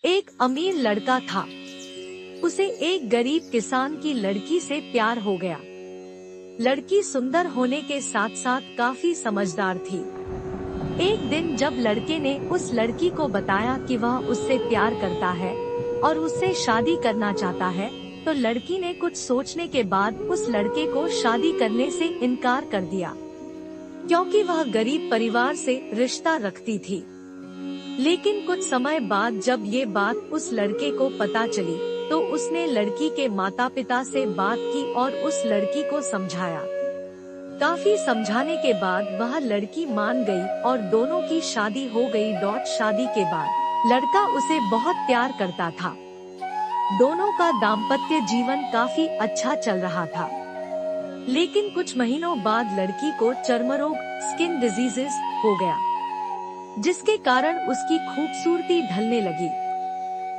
एक अमीर लड़का था। उसे एक गरीब किसान की लड़की से प्यार हो गया। लड़की सुंदर होने के साथ साथ काफी समझदार थी। एक दिन जब लड़के ने उस लड़की को बताया कि वह उससे प्यार करता है और उससे शादी करना चाहता है, तो लड़की ने कुछ सोचने के बाद उस लड़के को शादी करने से इनकार कर दिया, क्योंकि वह गरीब परिवार से रिश्ता रखती थी। लेकिन कुछ समय बाद जब ये बात उस लड़के को पता चली, तो उसने लड़की के माता पिता से बात की और उस लड़की को समझाया। काफी समझाने के बाद वह लड़की मान गई और दोनों की शादी हो गई। शादी के बाद लड़का उसे बहुत प्यार करता था। दोनों का दाम्पत्य जीवन काफी अच्छा चल रहा था। लेकिन कुछ महीनों बाद लड़की को चर्मरोग स्किन डिजीजेस हो गया, जिसके कारण उसकी खूबसूरती ढलने लगी।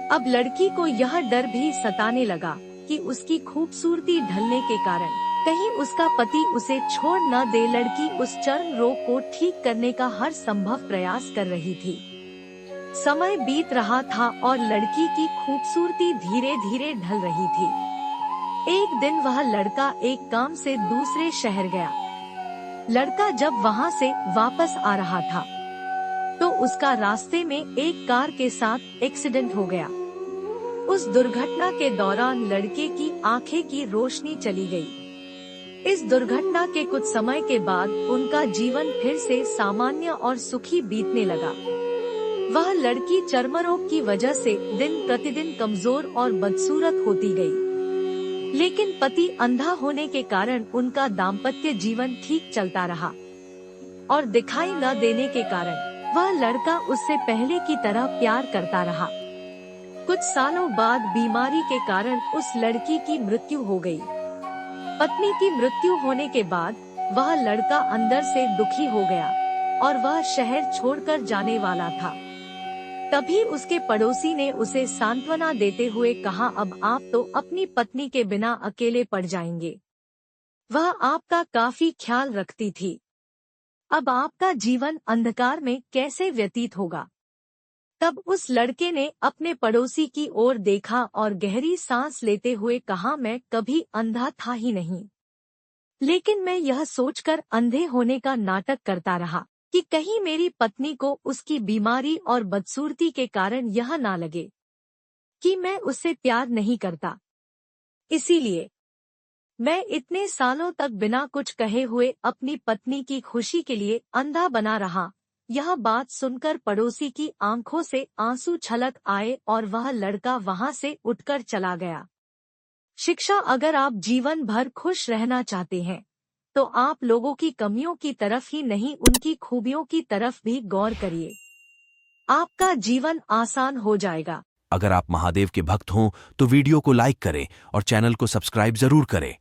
अब लड़की को यह डर भी सताने लगा कि उसकी खूबसूरती ढलने के कारण कहीं उसका पति उसे छोड़ न दे। लड़की उस चर्म रोग को ठीक करने का हर संभव प्रयास कर रही थी। समय बीत रहा था और लड़की की खूबसूरती धीरे धीरे ढल रही थी। एक दिन वह लड़का एक काम से दूसरे शहर गया। लड़का जब वहाँ से वापस आ रहा था, तो उसका रास्ते में एक कार के साथ एक्सीडेंट हो गया। उस दुर्घटना के दौरान लड़के की आंखें की रोशनी चली गई। इस दुर्घटना के कुछ समय के बाद उनका जीवन फिर से सामान्य और सुखी बीतने लगा। वह लड़की चर्मरोग की वजह से दिन प्रतिदिन कमजोर और बदसूरत होती गई। लेकिन पति अंधा होने के कारण उनका दाम्पत्य जीवन ठीक चलता रहा और दिखाई न देने के कारण वह लड़का उससे पहले की तरह प्यार करता रहा। कुछ सालों बाद बीमारी के कारण उस लड़की की मृत्यु हो गई। पत्नी की मृत्यु होने के बाद वह लड़का अंदर से दुखी हो गया और वह शहर छोड़कर जाने वाला था। तभी उसके पड़ोसी ने उसे सांत्वना देते हुए कहा, अब आप तो अपनी पत्नी के बिना अकेले पड़ जाएंगे। वह आपका काफी ख्याल रखती थी। अब आपका जीवन अंधकार में कैसे व्यतीत होगा। तब उस लड़के ने अपने पड़ोसी की ओर देखा और गहरी सांस लेते हुए कहा, मैं कभी अंधा था ही नहीं, लेकिन मैं यह सोचकर अंधे होने का नाटक करता रहा कि कहीं मेरी पत्नी को उसकी बीमारी और बदसूरती के कारण यह ना लगे कि मैं उससे प्यार नहीं करता। इसीलिए मैं इतने सालों तक बिना कुछ कहे हुए अपनी पत्नी की खुशी के लिए अंधा बना रहा। यह बात सुनकर पड़ोसी की आंखों से आंसू छलक आए और वह लड़का वहां से उठकर चला गया। शिक्षा, अगर आप जीवन भर खुश रहना चाहते हैं, तो आप लोगों की कमियों की तरफ ही नहीं, उनकी खूबियों की तरफ भी गौर करिए। आपका जीवन आसान हो जाएगा। अगर आप महादेव के भक्त हों तो वीडियो को लाइक करें और चैनल को सब्सक्राइब जरूर करें